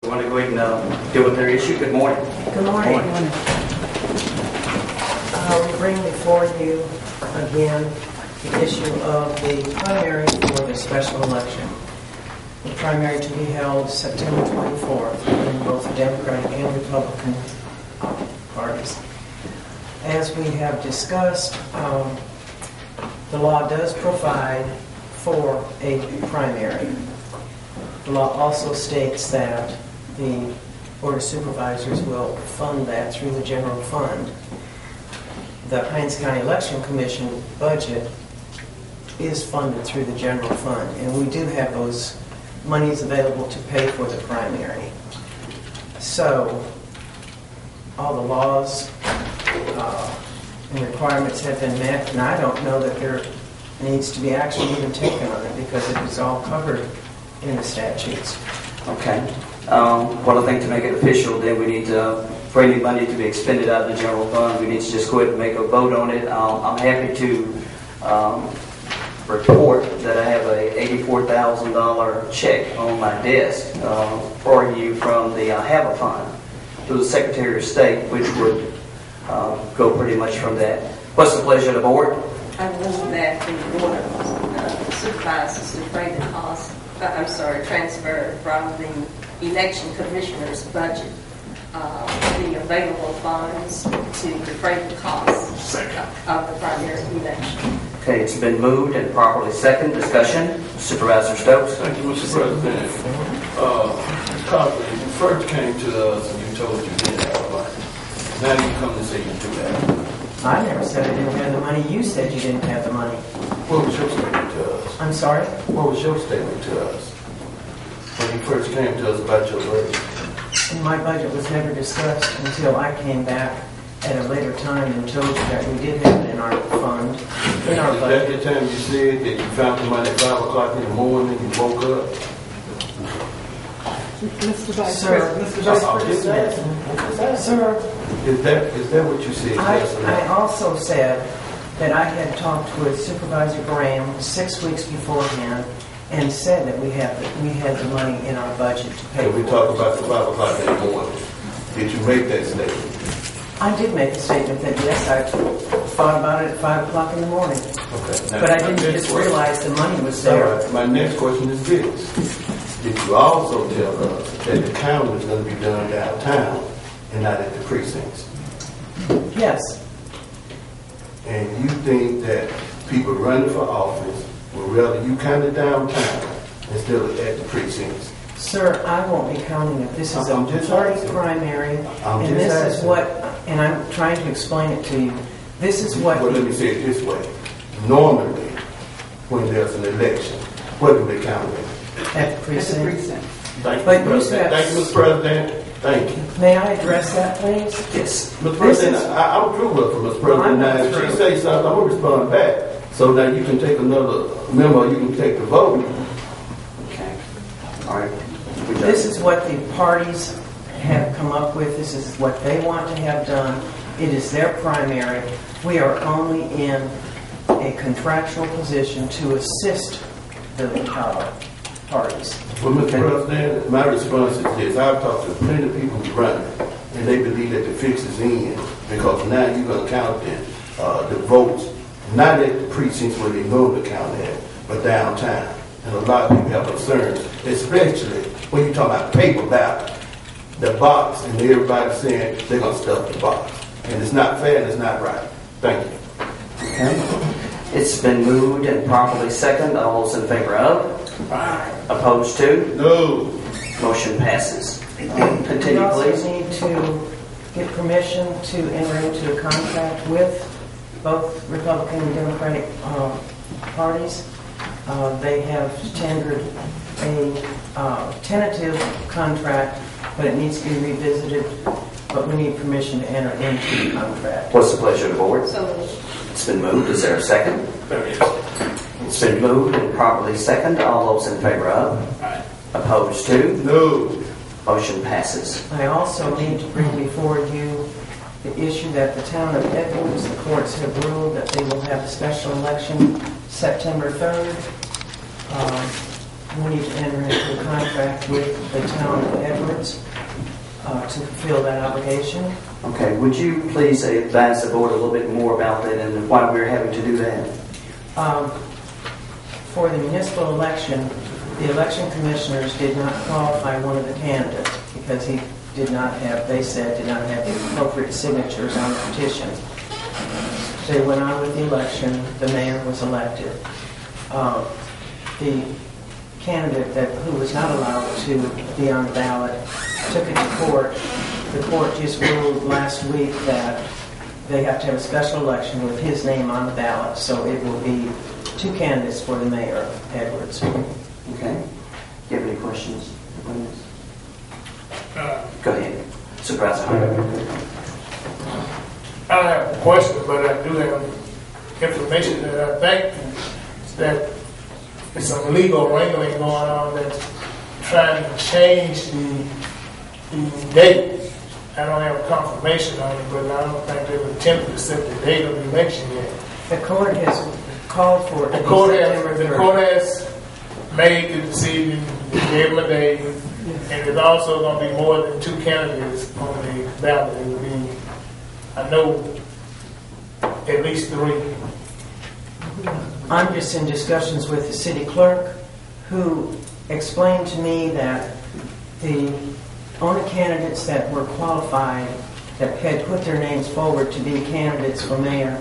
We want to go ahead and deal with their issue. Good morning. Good morning. We bring before you again the issue of the primary for the special election. The primary to be held September 24th in both the Democratic and Republican parties. As we have discussed, the law does provide for a primary. The law also states that the Board of Supervisors will fund that through the general fund. The Hinds County Election Commission budget is funded through the general fund, and we do have those monies available to pay for the primary. So all the laws and requirements have been met, and I don't know that there needs to be action even taken on it because it is all covered in the statutes. Okay. Well, I think to make it official, then we need to, for any money to be expended out of the general fund, we need to just go ahead and make a vote on it. I'm happy to report that I have a $84,000 check on my desk for you from the Have a Fund to the Secretary of State, which would go pretty much from that. What's the pleasure of the board? I move that the Board of Supervisors defray the cost, transfer from the election commissioner's budget the available funds to defray the costs of the primary election. Okay, it's been moved and properly second. Discussion. Supervisor Stokes. Thank you, Mr. President. Mr. Cochran, you first came to us and you told us you didn't have money. Now you come to say you do have. I never said I didn't have the money. You said you didn't have the money. What was your statement to us? I'm sorry? What was your statement to us when you first came to us about your budget? And my budget was never discussed until I came back at a later time and told you that we did have it in our fund, in our budget. Is that the time you said that you found the money at 5 o'clock in the morning and you woke up? Mr. Vice Sir, President. Mr. Vice President. Sir, Is that what you said? Yes or no? I also said that I had talked with Supervisor Graham 6 weeks beforehand and said that we had the money in our budget to pay And we for talked it. about the 5 o'clock in the morning. Did you make that statement? I did make a statement that yes, I thought about it at 5 o'clock in the morning. Okay. Now, But I didn't just realize the money was All there. right. My next question is this. Did you also tell us that the count was going to be done downtown and not at the precincts? Yes. And you think that people running for office would rather you count it downtown instead of at the precincts? Sir, I won't be counting it. This is I'm a just party asking. primary, I'm and just this is asking. what, and I'm trying to explain it to you. This is what... Well, let me say it this way. Normally, when there's an election, what do they count it? At the precinct. Thank you, But Mr. you President. said- Thank you, Mr. President. Thank you. May I address that, please? Yes. Mr. President, I'm through with it, Mr. President. I'm not Now, if through. she say something, I'm going to respond back. So now you can take another memo, you can take the vote. Okay. All right. This is what the parties have come up with. This is what they want to have done. It is their primary. We are only in a contractual position to assist the parties. Well, Mr. President, my response is this. I've talked to plenty of people who run it, and they believe that the fix is in because now you're going to count the votes, not at the precincts where they normally count at, but downtown. And a lot of people have concerns, especially when you talk about paper ballot, the box, and everybody's saying they're going to stuff the box. And it's not fair and it's not right. Thank you. Okay. It's been moved and properly second. All those in favor of? Aye. Opposed to? No. Motion passes. We Continue, also please. need to get permission to enter into a contract with both Republican and Democratic parties. They have tendered a tentative contract, but it needs to be revisited. But we need permission to enter into the contract. What's the pleasure of the board? So It's been moved. Is there a second? It's been moved and properly second. All those in favor of? Aye. Opposed to? No. Motion passes. I also need to bring before you the issue that the town of Edwards, the courts have ruled that they will have a special election September 3rd. we need to enter into a contract with the town of Edwards to fulfill that obligation. Okay, would you please advise the board a little bit more about that and why we're having to do that? For the municipal election, the election commissioners did not qualify one of the candidates because he did not have, they said, did not have the appropriate signatures on the petition. They went on with the election, the mayor was elected. The candidate who was not allowed to be on the ballot took it to court. The court just ruled last week that they have to have a special election with his name on the ballot, so it will be 2 candidates for the mayor of Edwards. Okay. Do you have any questions? Go ahead. Supervisor Hunter. I don't have a question, but I do have information that I think that there's some legal wrangling going on that's trying to change the date. I don't have confirmation on it, but I don't think they've attempted to set the date of the election yet. The court has called for it. The court has made the decision, gave them a date, and there's also going to be more than 2 candidates on the ballot. It will be, I know, at least 3. I'm just in discussions with the city clerk, who explained to me that the only candidates that were qualified, that had put their names forward to be candidates for mayor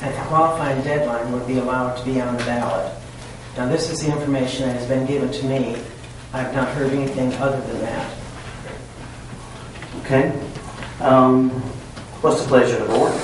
at the qualifying deadline, would be allowed to be on the ballot. Now, this is the information that has been given to me. I have not heard anything other than that. Okay. What's the pleasure of the board?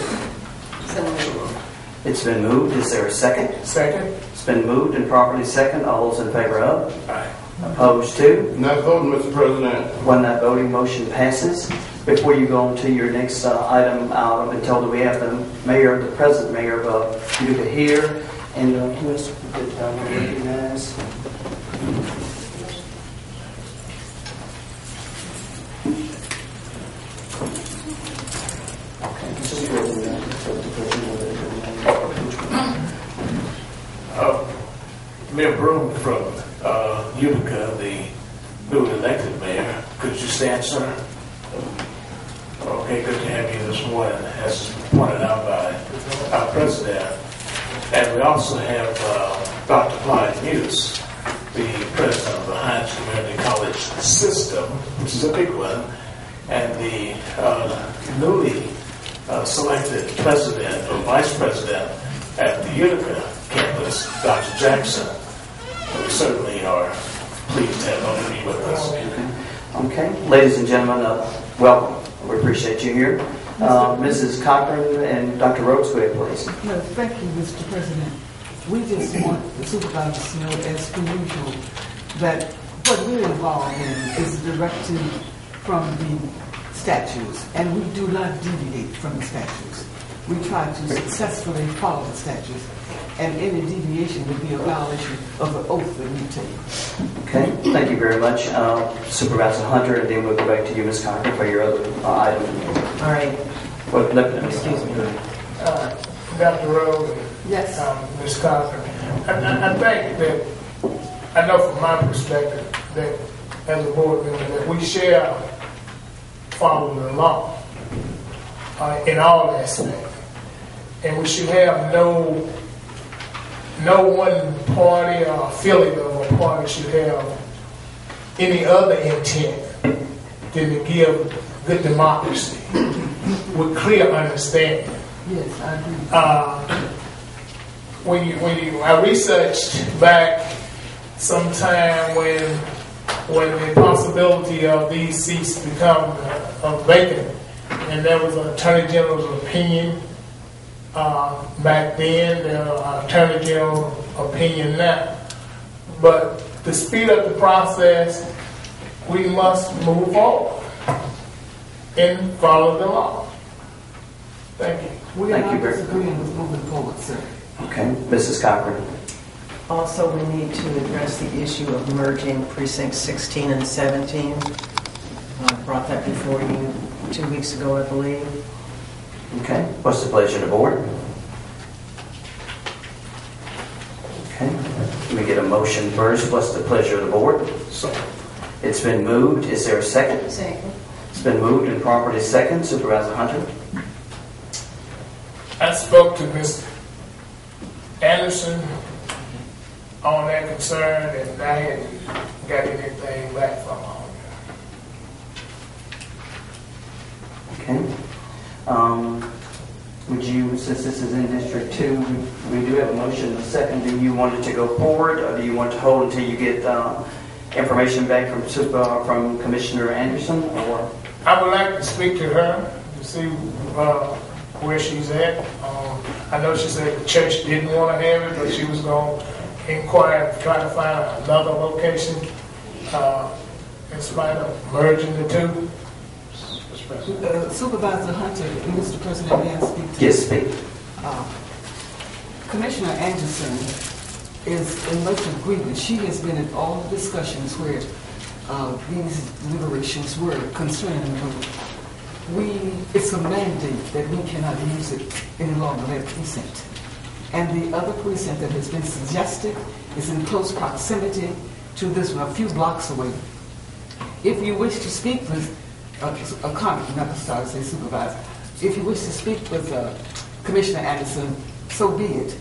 It's been moved. Is there a second? Second. It's been moved and properly second. All those in favor of? Aye. Opposed to? Not voting, Mr. President. When that voting motion passes. Before you go on to your next item, I've been told that we have the mayor, the present mayor of Utica here, and who is that I want to recognize? Okay, just go to that. Mayor Broom from Utica, the newly elected mayor. Could you stand, sir? Okay, good to have you this morning, as pointed out by our president. And we also have Dr. Clyde Muse, the president of the Hinds Community College System, which is a big one, and the newly selected president or vice president at the Utica campus, Dr. Jackson. We certainly are pleased to have both of you with us. Okay. Ladies and gentlemen, welcome. We appreciate you here. Mrs. Cochran and Dr. Rhodes, go ahead, please. No, thank you, Mr. President. We just want the supervisors to know, as per usual, that what we're involved in is a directive from the statutes, and we do not deviate from the statutes. We try to successfully follow the statutes, and any deviation would be a violation of the oath that we take. Okay, thank you very much, Supervisor Hunter, and then we'll go back to you, Ms. Cochran, for your other item. All right. Excuse me. Dr. Rhodes, Yes. Ms. Cochran. I think that, I know from my perspective, that as a board member, that we shall follow the law in all aspects. And we should have no one party or affiliate of a party should have any other intent than to give good democracy with clear understanding. Yes, I agree. I researched back sometime when the possibility of these seats become vacant, and there was an Attorney General's opinion back then, the Attorney General opinion now. But to speed up the process, we must move forward and follow the law. Thank you. We are Thank you not very disagreeing with moving forward, sir. Okay, Mrs. Cochran. Also, we need to address the issue of merging precincts 16 and 17. I brought that before you 2 weeks ago, I believe. Okay, what's the pleasure of the board? Okay, Let me get a motion first. What's the pleasure of the board? So, It's been moved. Is there a second? Second. It's been moved and properly second. Supervisor Hunter? I spoke to Mr. Anderson on that concern, and I hadn't got anything back from him. Okay. Would you, since this is in District 2, we do have a motion and a second. Do you want it to go forward, or do you want to hold until you get information back from Commissioner Anderson? Or I would like to speak to her to see where she's at. I know she said the church didn't want to have it, but she was going to inquire and try to find another location in spite of merging the two. Supervisor Hunter, Mr. President, may I speak to you? yes, speak. Commissioner Anderson is in much agreement. She has been in all the discussions where these deliberations were concerned. It's a mandate that we cannot use it any longer, that precinct. And the other precinct that has been suggested is in close proximity to this one, a few blocks away. If you wish to speak with Connie, not to start to say supervisor, if you wish to speak with Commissioner Anderson, so be it.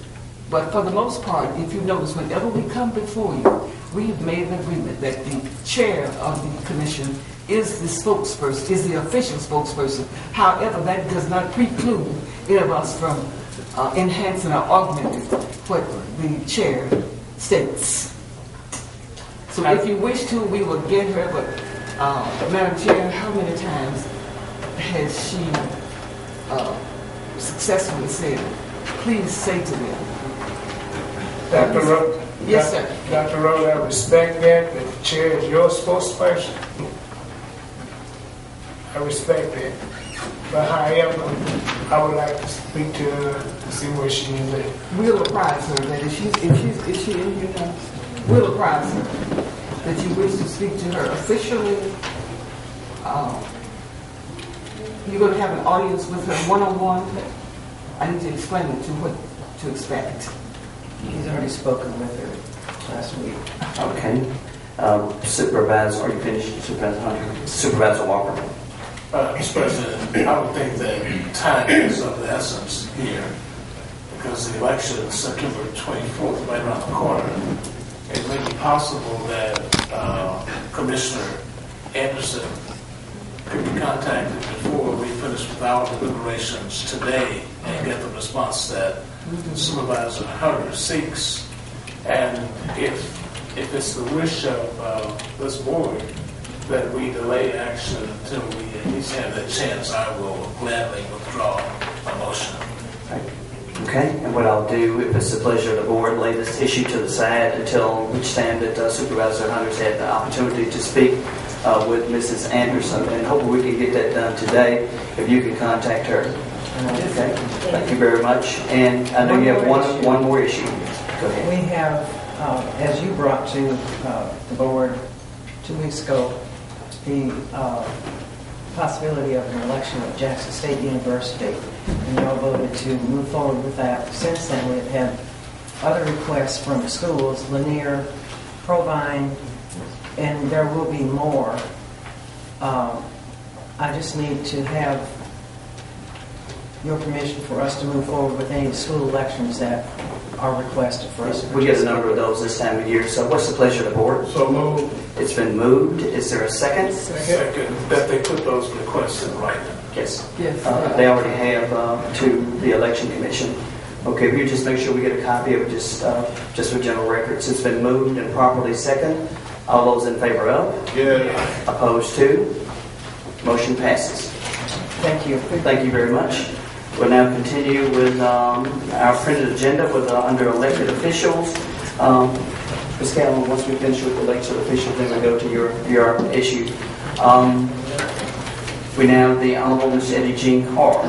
But for the most part, if you notice, whenever we come before you, we've made an agreement that the chair of the commission is the spokesperson, is the official spokesperson. However, that does not preclude any of us from enhancing or augmenting what the chair states. So if you wish to, we will get her, but Madam Chair, how many times has she successfully said, please say to them? Dr. Rowe? Yes, sir. Dr. Rowe, I respect that the chair is your spokesperson. I respect that. But however, I would like to speak to her to see where she is at. We'll apprise her that if she in here now, we'll apprise her that you wish to speak to her officially. You're going to have an audience with her one-on-one. I need to explain it to what to expect. He's already spoken with her last week. Okay. Supervisor, are you finished, Supervisor Hunter? Supervisor Walker? Mr. President, I would think that time is of the essence here because the election is September 24th, right around the corner. It may be possible that Commissioner Anderson could be contacted before we finish with our deliberations today and get the response that Supervisor Hunter seeks. And if it's the wish of this board that we delay action until we at least have that chance, I will gladly withdraw my motion. Okay, and what I'll do, if it's the pleasure of the board, lay this issue to the side until which time that Supervisor Hunter's had the opportunity to speak with Mrs. Anderson, and hopefully we can get that done today, if you can contact her. Okay, thank you very much. And I know you have one more issue. Go ahead. We have, as you brought to the board 2 weeks ago, the possibility of an election at Jackson State University, and y'all voted to move forward with that. Since then, we've had other requests from schools, Lanier, Provine, and there will be more. I just need to have your permission for us to move forward with any school elections that are requested for us. We get a number of those this time of year, so what's the pleasure of the board? So moved. It's been moved. Is there a second? Second, that they put those requests in writing. Yes. Yes. They already have to the election commission. Okay, will you just make sure we get a copy of it just for general records? It's been moved and properly second. All those in favor of? Yeah. Opposed to? Motion passes. Thank you. Thank you very much. We'll now continue with our printed agenda with under elected officials. Ms. Callan, once we finish with elected officials, then we go to your issue. We now have the Honorable Ms. Eddie Jean Carr.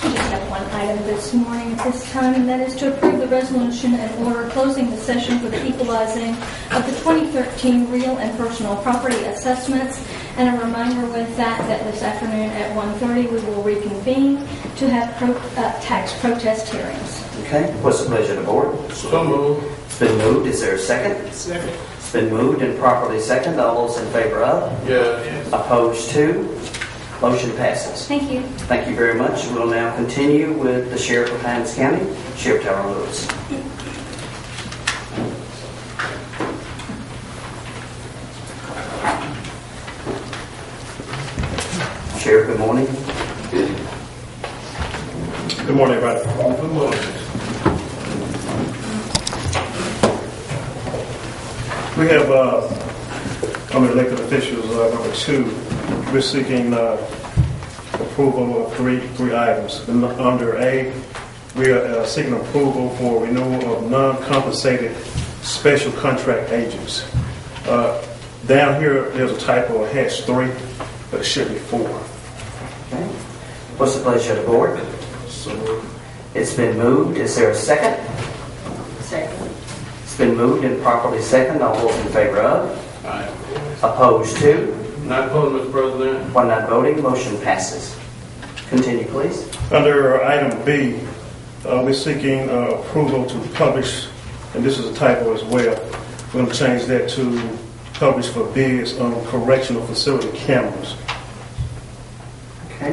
I just have one one item this morning at this time, and that is to approve the resolution and order closing the session for the equalizing of the 2013 real and personal property assessments. And a reminder with that this afternoon at 1:30 we will reconvene to have tax protest hearings. Okay, what's the pleasure of the board? So moved. It's been moved. Is there a second? Second. It's been moved and properly second. All those in favor of? Yes. Opposed to? Motion passes. Thank you. Thank you very much. We'll now continue with the Sheriff of Hinds County, Sheriff Tyrone Lewis. Sheriff, good morning. Good morning, everybody. Good morning. We have, under elected officials, number 2, we're seeking approval of three items. Under A, we are seeking approval for renewal of non-compensated special contract agents. Down here, there's a typo. It has 3, but it should be 4. Okay. What's the pleasure of the board? So moved. It's been moved. Is there a second? Second. It's been moved and properly second. All those in favor of? Aye. Opposed to? Not opposed, Mr. President. One not voting. Motion passes. Continue, please. Under item B, we're seeking approval to publish, and this is a typo as well, we're going to change that to publish for bids on correctional facility cameras. Okay.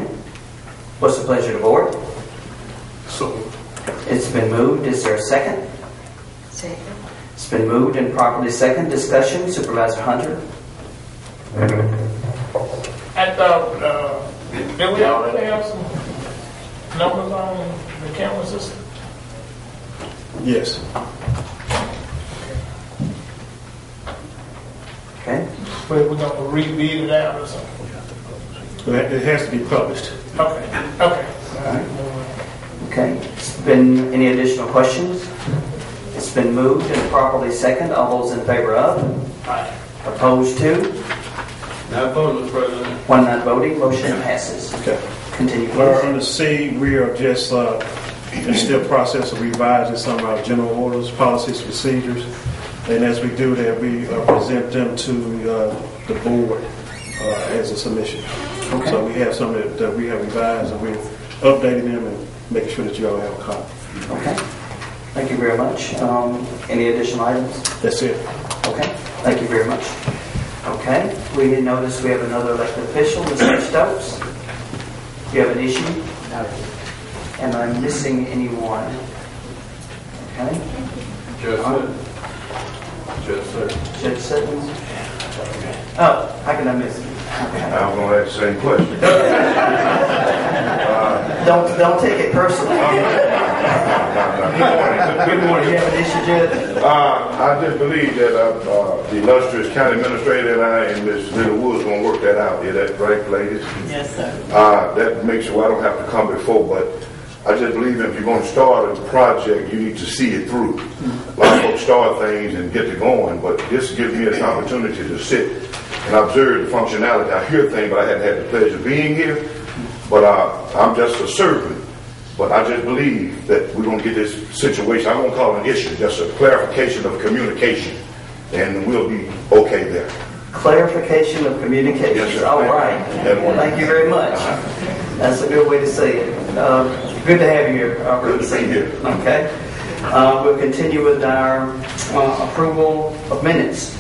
What's the pleasure of the board? So moved. It's been moved. Is there a second? Second. It's been moved and properly second. Discussion. Supervisor Hunter. I thought, did we already have some numbers on the camera system? Yes. Okay. But we're going to rebid it out or something? It has to be published. Okay. Okay. Okay. It's been any additional questions? It's been moved and properly second. All those in favor of? Aye. Opposed to? Not opposed, Mr. President. One not voting. Motion passes. Okay. Continue, Well, please. under C, we are just in still process of revising some of our general orders, policies, procedures, and as we do that, we present them to the board as a submission. Okay. So we have some that we have revised, and we're updating them and making sure that you all have a copy. Okay. Thank you very much. Any additional items? That's it. Okay. Thank you very much. Okay. We notice we have another elected official, Mr. Stokes. Do you have an issue? No. Am I missing anyone? Okay. Yes, sir. Yes, sir. Judge Simmons? Oh, how can I miss you? Okay. I'm going to ask the same question. Don't take it personally. Good morning. You have an issue, Judge? I just believe that the illustrious county administrator and I and Ms. Little Woods going to work that out. Yeah, that's right, ladies. Yes, sir. That makes sure I don't have to come before, but I just believe if you're going to start a project, you need to see it through. A lot of folks start things and get it going, but this gives me an opportunity to sit and observe the functionality. I hear things, but I hadn't had the pleasure of being here. But I'm just a servant. But I just believe that we're going to get this situation, I won't call it an issue, just a clarification of communication, and we'll be okay there. Clarification of communication. Yes, sir. All right. Thank you very much. That's a good way to say it. Good to have you here. Good to be here. Okay. We'll continue with our approval of minutes.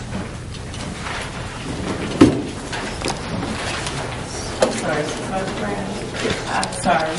Sorry, Supervisor Brown. I'm sorry.